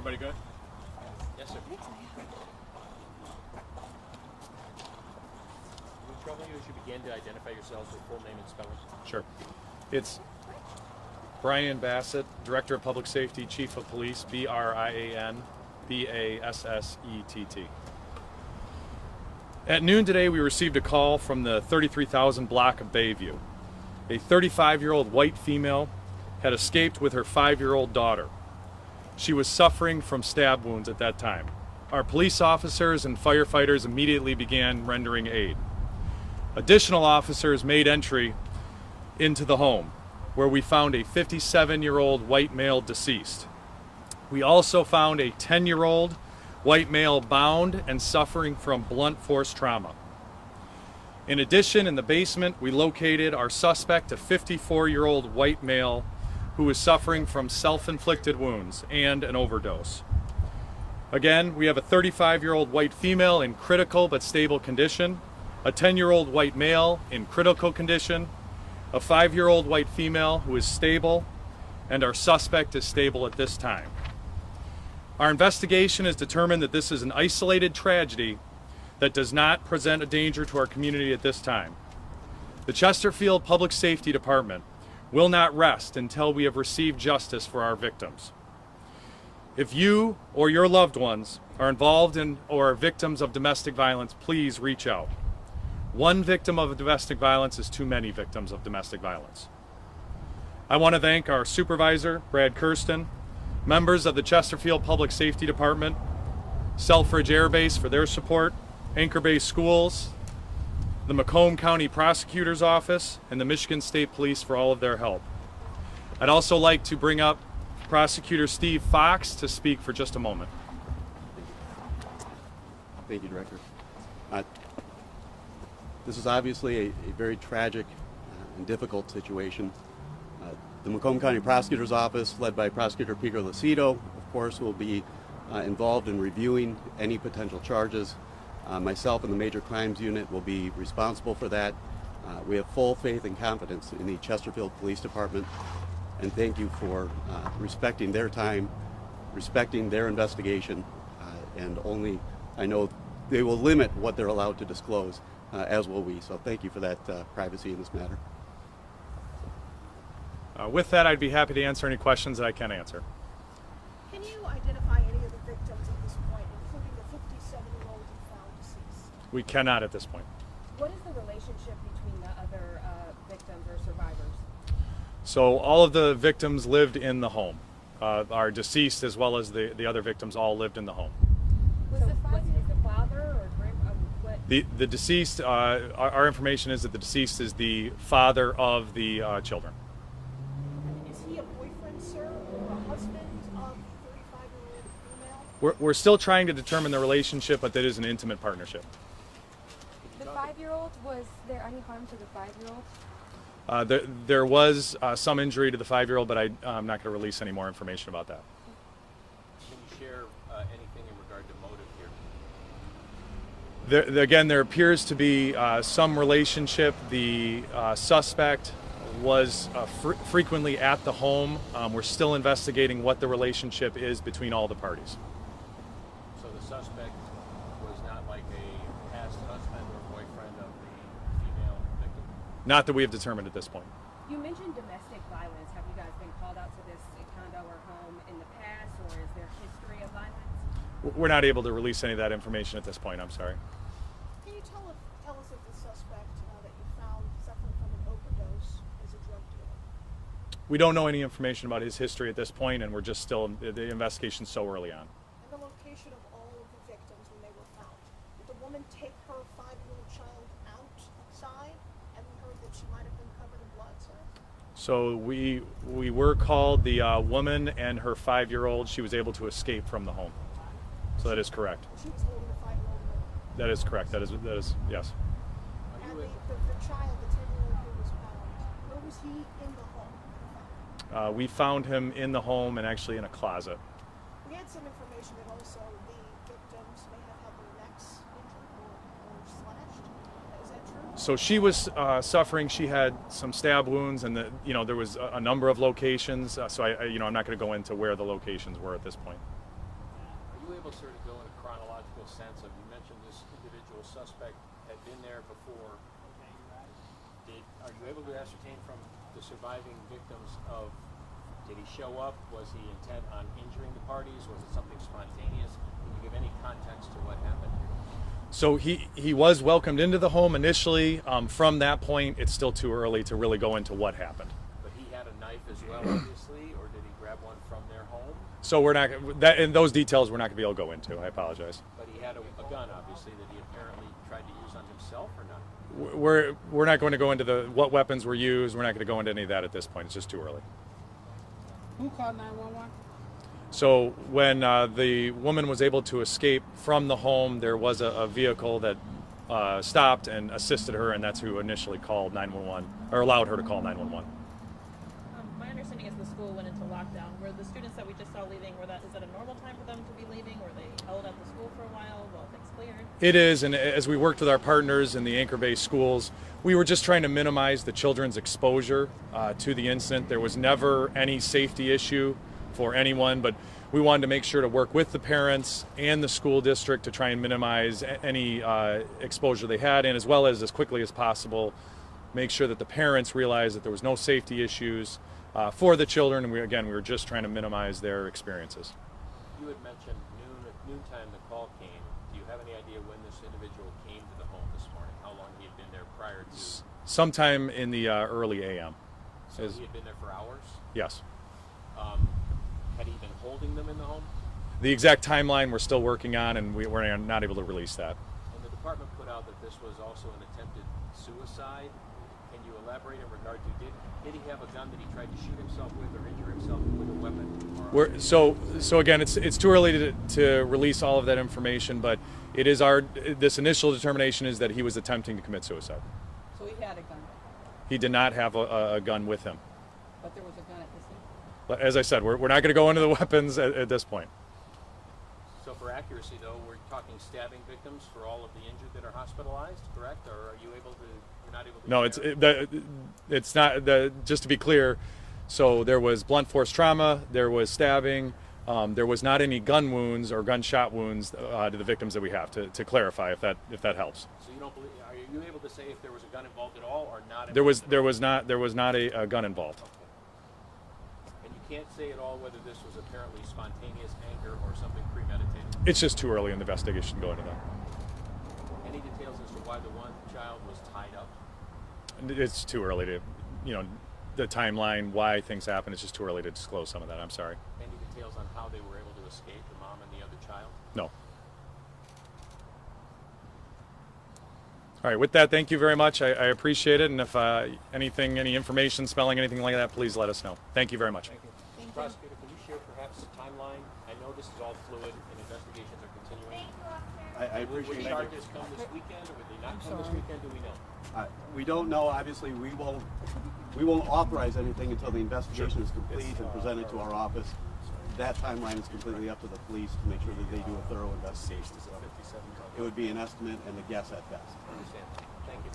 Everybody good? Yes, sir. I think so, yeah. Would trouble you as you begin to identify yourselves with full name and spelling? Sure. It's Brian Bassett, Director of Public Safety, Chief of Police, Brian Bassett. At noon today, we received a call from the 33,000 block of Bayview. A 35-year-old white female had escaped with her 5-year-old daughter. She was suffering from stab wounds at that time. Our police officers and firefighters immediately began rendering aid. Additional officers made entry into the home, where we found a 57-year-old white male deceased. We also found a 10-year-old white male bound and suffering from blunt force trauma. In addition, in the basement, we located our suspect, a 54-year-old white male who was suffering from self-inflicted wounds and an overdose. Again, we have a 35-year-old white female in critical but stable condition, a 10-year-old white male in critical condition, a 5-year-old white female who is stable, and our suspect is stable at this time. Our investigation has determined that this is an isolated tragedy that does not present a danger to our community at this time. The Chesterfield Public Safety Department will not rest until we have received justice for our victims. If you or your loved ones are involved in or are victims of domestic violence, please reach out. One victim of domestic violence is too many victims of domestic violence. I want to thank our supervisor, Brad Kirsten, members of the Chesterfield Public Safety Department, Selfridge Air Base for their support, Anchor Bay Schools, the Macomb County Prosecutor's Office, and the Michigan State Police for all of their help. I'd also like to bring up Prosecutor Steve Fox to speak for just a moment. Thank you, Director. This is obviously a very tragic and difficult situation. The Macomb County Prosecutor's Office, led by Prosecutor Peter Lucido, of course, will be involved in reviewing any potential charges. Myself and the Major Crimes Unit will be responsible for that. We have full faith and confidence in the Chesterfield Police Department, and thank you for respecting their time, respecting their investigation, and only, I know they will limit what they're allowed to disclose, as will we. So thank you for that privacy in this matter. With that, I'd be happy to answer any questions that I can answer. Can you identify any of the victims at this point, including the 57-year-old you found deceased? We cannot at this point. What is the relationship between the other victims or survivors? So all of the victims lived in the home. Our deceased as well as the other victims all lived in the home. Was the father or what? The deceased, our information is that the deceased is the father of the children. Is he a boyfriend, sir, or a husband of the 35-year-old female? We're still trying to determine the relationship, but that is an intimate partnership. The 5-year-old, was there any harm to the 5-year-old? There was some injury to the 5-year-old, but I'm not going to release any more information about that. Can you share anything in regard to motive here? Again, there appears to be some relationship. The suspect was frequently at the home. We're still investigating what the relationship is between all the parties. So the suspect was not like a past husband or boyfriend of the female victim? Not that we have determined at this point. You mentioned domestic violence. Have you guys been called out to this condo or home in the past, or is there history of violence? We're not able to release any of that information at this point. I'm sorry. Can you tell us if the suspect that you found suffering from an overdose is a drug dealer? We don't know any information about his history at this point, and we're just still, the investigation's so early on. And the location of all of the victims when they were found. Did the woman take her 5-year-old child outside? And we heard that she might have been covered in blood, sir. So we were called. The woman and her 5-year-old, she was able to escape from the home. So that is correct. She was holding a 5-year-old girl. That is correct. That is yes. And the child, the 10-year-old who was found, where was he in the home? We found him in the home and actually in a closet. We had some information that also the victims may have had their necks injured or slashed. Is that true? So she was suffering. She had some stab wounds, and there was a number of locations. So I'm not going to go into where the locations were at this point. us sort of go in a chronological sense of, you mentioned this individual suspect had been there before. Are you able to ascertain from the surviving victims of, did he show up? Was he intent on injuring the parties? Was it something spontaneous? Can you give any context to what happened? So he was welcomed into the home initially. From that point, it's still too early to really go into what happened. But he had a knife as well, obviously, or did he grab one from their home? So we're not that in those details we're not going to be able to go into. I apologize. But he had a gun, obviously, that he apparently tried to use on himself, or not? We're not going to go into what weapons were used. We're not going to go into any of that at this point. It's just too early. Who called 911? So when the woman was able to escape from the home, there was a vehicle that stopped and assisted her, and that's who initially called 911 or allowed her to call 911. My understanding is the school went into lockdown. Were the students that we just saw leaving, is that a normal time for them to be leaving? Were they held at the school for a while while things cleared? It is, and as we worked with our partners in the anchor-based schools, we were just trying to minimize the children's exposure to the incident. There was never any safety issue for anyone, but we wanted to make sure to work with the parents and the school district to try and minimize any exposure they had, and as well as quickly as possible, make sure that the parents realized that there was no safety issues for the children, and we were just trying to minimize their experiences. You had mentioned at noontime the call came. Do you have any idea when this individual came to the home this morning? How long he had been there prior to? Sometime in the early a.m. So he had been there for hours? Yes. Had he been holding them in the home? The exact timeline we're still working on, and we're not able to release that. And the department put out that this was also an attempted suicide. Can you elaborate in regard to, did he have a gun that he tried to shoot himself with or injure himself with a weapon? So again, it's too early to release all of that information, but it is this initial determination is that he was attempting to commit suicide. So he had a gun, He did not have a gun with him. but there was a gun at the scene. But as I said, we're not going to go into the weapons at this point. So for accuracy, though, we're talking stabbing victims for all of the injured that are hospitalized, correct? Or are you able to? You're not able to. No, it's not. Just to be clear, so there was blunt force trauma, there was stabbing, there was not any gun wounds or gunshot wounds to the victims that we have. To clarify, if that helps. So you don't believe? Are you able to say if there was a gun involved at all or not? There was not a gun involved. Okay. And you can't say at all whether this was apparently spontaneous anger or something premeditated. It's just too early in the investigation to go into that. Any details as to why the one child was tied up? It's too early to, the timeline, why things happen. It's just too early to disclose some of that. I'm sorry. Any details on how they were able to escape, the mom and the other child? No. All right. With that, thank you very much. I appreciate it. And if any information, spelling, anything like that, please let us know. Thank you very much. Thank you. Mr. Prosecutor, can you share perhaps a timeline? I know this is all fluid and investigations are continuing. I Would appreciate that. charges come this weekend or would they not come this weekend? Do we know? We don't know. Obviously, we won't authorize anything until the investigation is complete and presented to our office. That timeline is completely up to the police to make sure that they do a thorough investigation. So it would be an estimate and a guess at best. I understand. Thank you.